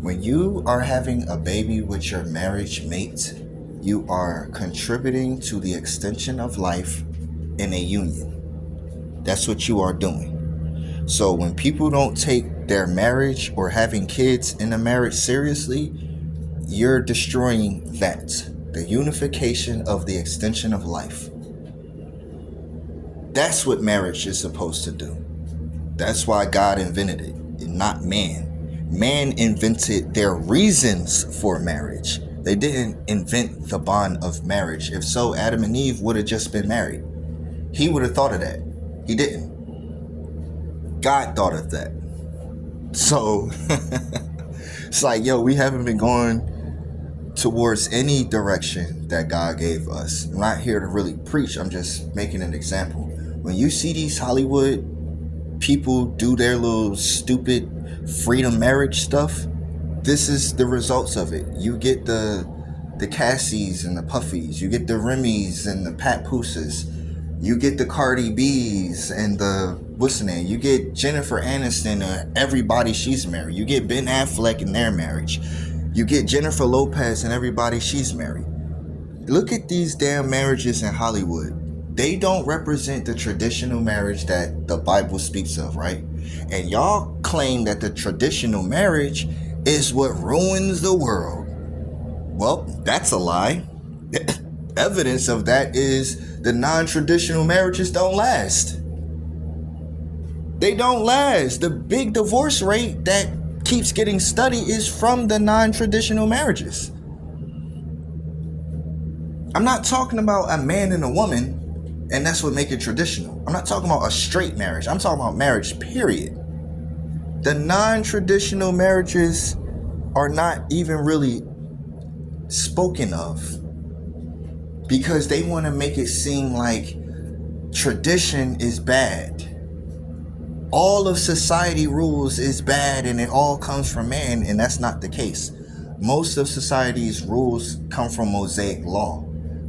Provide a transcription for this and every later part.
When you are having a baby with your marriage mate, you are contributing to the extension of life in a union. That's what you are doing. So when people don't take their marriage or having kids in a marriage seriously, you're destroying that, the unification of the extension of life. That's what marriage is supposed to do. That's why God invented it, and not man. Man invented their reasons for marriage. They didn't invent the bond of marriage. If so, Adam and Eve would have just been married. He would have thought of that. He didn't. God thought of that. So it's like, yo, we haven't been going towards any direction that God gave us. I'm not here to really preach. I'm just making an example. When you see these Hollywood people do their little stupid freedom marriage stuff, this is the results of it. You get the Cassies and the Puffies. You get the Remys and the Pat Pooses. You get the Cardi B's and the what's the name? You get Jennifer Aniston and everybody she's married. You get Ben Affleck and their marriage. You get Jennifer Lopez and everybody she's married. Look at these damn marriages in Hollywood. They don't represent the traditional marriage that the Bible speaks of, right? And y'all claim that the traditional marriage is what ruins the world. Well, that's a lie. Evidence of that is the non-traditional marriages don't last. They don't last. The big divorce rate that keeps getting studied is from the non-traditional marriages. I'm not talking about a man and a woman, and that's what makes it traditional. I'm not talking about a straight marriage. I'm talking about marriage, period. The non-traditional marriages are not even really spoken of because they want to make it seem like tradition is bad. All of society rules is bad and it all comes from man, and that's not the case. Most of society's rules come from Mosaic law,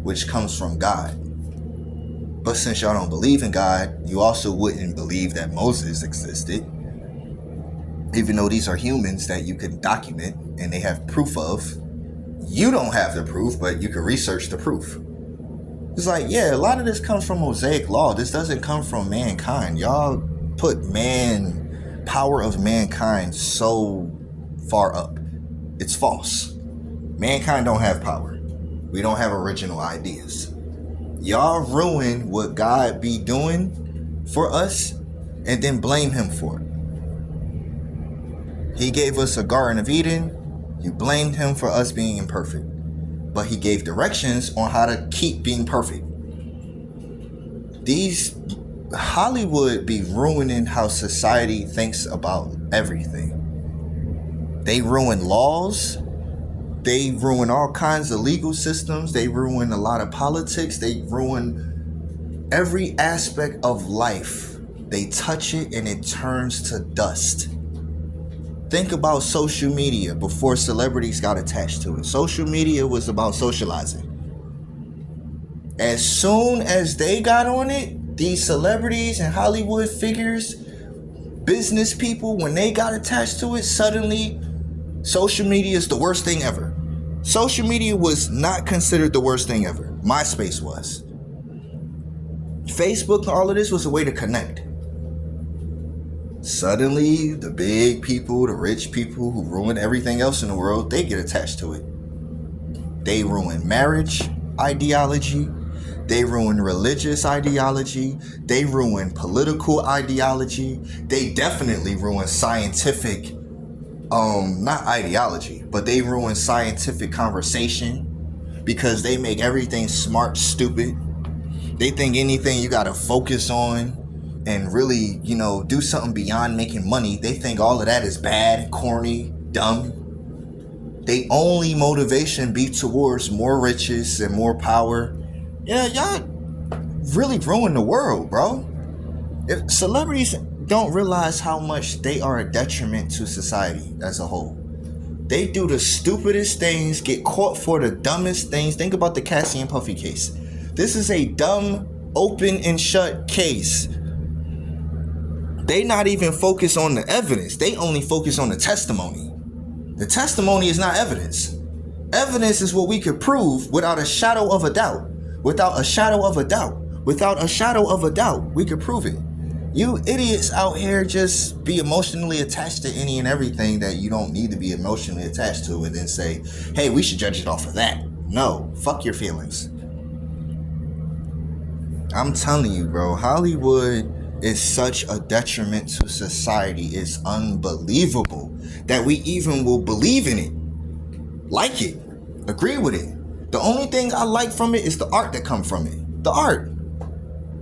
which comes from God. But since y'all don't believe in God, you also wouldn't believe that Moses existed, even though these are humans that you can document and they have proof of. You don't have the proof, but you can research the proof. It's like, yeah, a lot of this comes from Mosaic law. This doesn't come from mankind. Y'all put power of mankind so far up. It's false. Mankind don't have power. We don't have original ideas. Y'all ruin what God be doing for us and then blame him for it. He gave us a Garden of Eden. You blamed him for us being imperfect. But he gave directions on how to keep being perfect. These Hollywood be ruining how society thinks about everything. They ruin laws. They ruin all kinds of legal systems. They ruin a lot of politics. They ruin every aspect of life. They touch it and it turns to dust. Think about social media before celebrities got attached to it. Social media was about socializing. As soon as they got on it, these celebrities and Hollywood figures, business people, when they got attached to it, suddenly social media is the worst thing ever. Social media was not considered the worst thing ever. MySpace was. Facebook, all of this was a way to connect. Suddenly, the big people, the rich people who ruin everything else in the world, they get attached to it. They ruin marriage ideology. They ruin religious ideology. They ruin political ideology. They definitely ruin scientific, not ideology, but they ruin scientific conversation because they make everything smart, stupid. They think anything you gotta focus on and really, do something beyond making money. They think all of that is bad, corny, dumb. They only motivation be towards more riches and more power. Yeah, y'all really ruin the world, bro. If celebrities don't realize how much they are a detriment to society as a whole. They do the stupidest things, get caught for the dumbest things. Think about the Cassie and Puffy case. This is a dumb, open and shut case. They not even focus on the evidence. They only focus on the testimony. The testimony is not evidence. Evidence is what we could prove without a shadow of a doubt. Without a shadow of a doubt. Without a shadow of a doubt, we could prove it. You idiots out here just be emotionally attached to any and everything that you don't need to be emotionally attached to, and then say, hey, we should judge it off of that. No, fuck your feelings. I'm telling you, bro, Hollywood is such a detriment to society. It's unbelievable that we even will believe in it, like it, agree with it. The only thing I like from it is the art that comes from it. The art.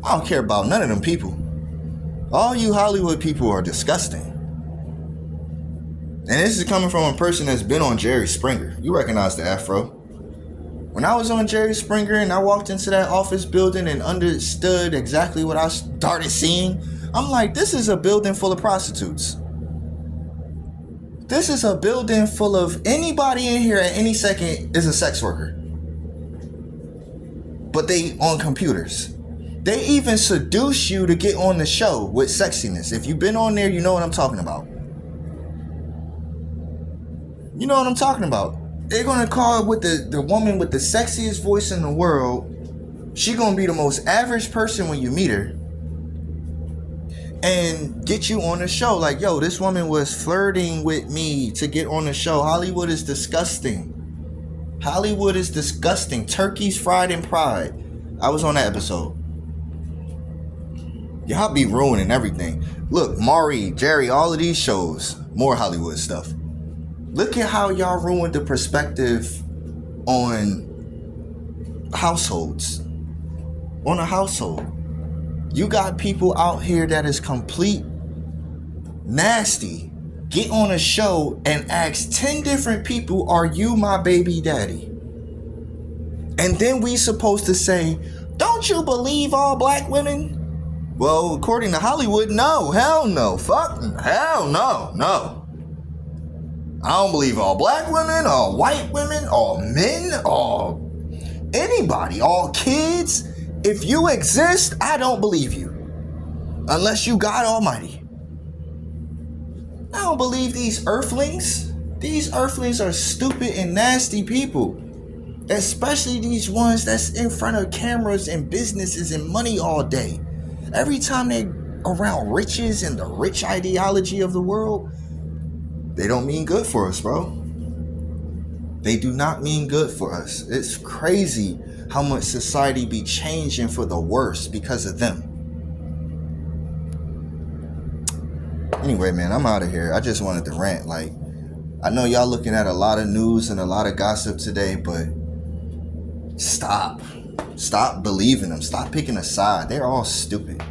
I don't care about none of them people. All you Hollywood people are disgusting. And this is coming from a person that's been on Jerry Springer. You recognize the afro. When I was on Jerry Springer and I walked into that office building and understood exactly what I started seeing, I'm like, this is a building full of prostitutes. This is a building full of anybody in here at any second is a sex worker. But they on computers. They even seduce you to get on the show with sexiness. If you've been on there, you know what I'm talking about. You know what I'm talking about. They're going to call it with the woman with the sexiest voice in the world. She going to be the most average person when you meet her. And get you on the show. Like, yo, this woman was flirting with me to get on the show. Hollywood is disgusting. Hollywood is disgusting. Turkeys fried in pride. I was on that episode. Y'all be ruining everything. Look, Maury, Jerry, all of these shows, more Hollywood stuff. Look at how y'all ruined the perspective on households. On a household. You got people out here that is complete nasty. Get on a show and ask 10 different people, are you my baby daddy? And then we supposed to say, don't you believe all black women? Well, according to Hollywood, no. Hell no. Fuck. Hell no. No. I don't believe all black women, all white women, all men, all anybody, all kids. If you exist, I don't believe you. Unless you God Almighty. I don't believe these earthlings. These earthlings are stupid and nasty people. Especially these ones that's in front of cameras and businesses and money all day. Every time they around riches and the rich ideology of the world, they don't mean good for us, bro. They do not mean good for us. It's crazy how much society be changing for the worse because of them. Anyway, man, I'm out of here. I just wanted to rant. Like, I know y'all looking at a lot of news and a lot of gossip today, but stop. Stop believing them. Stop picking a side. They're all stupid.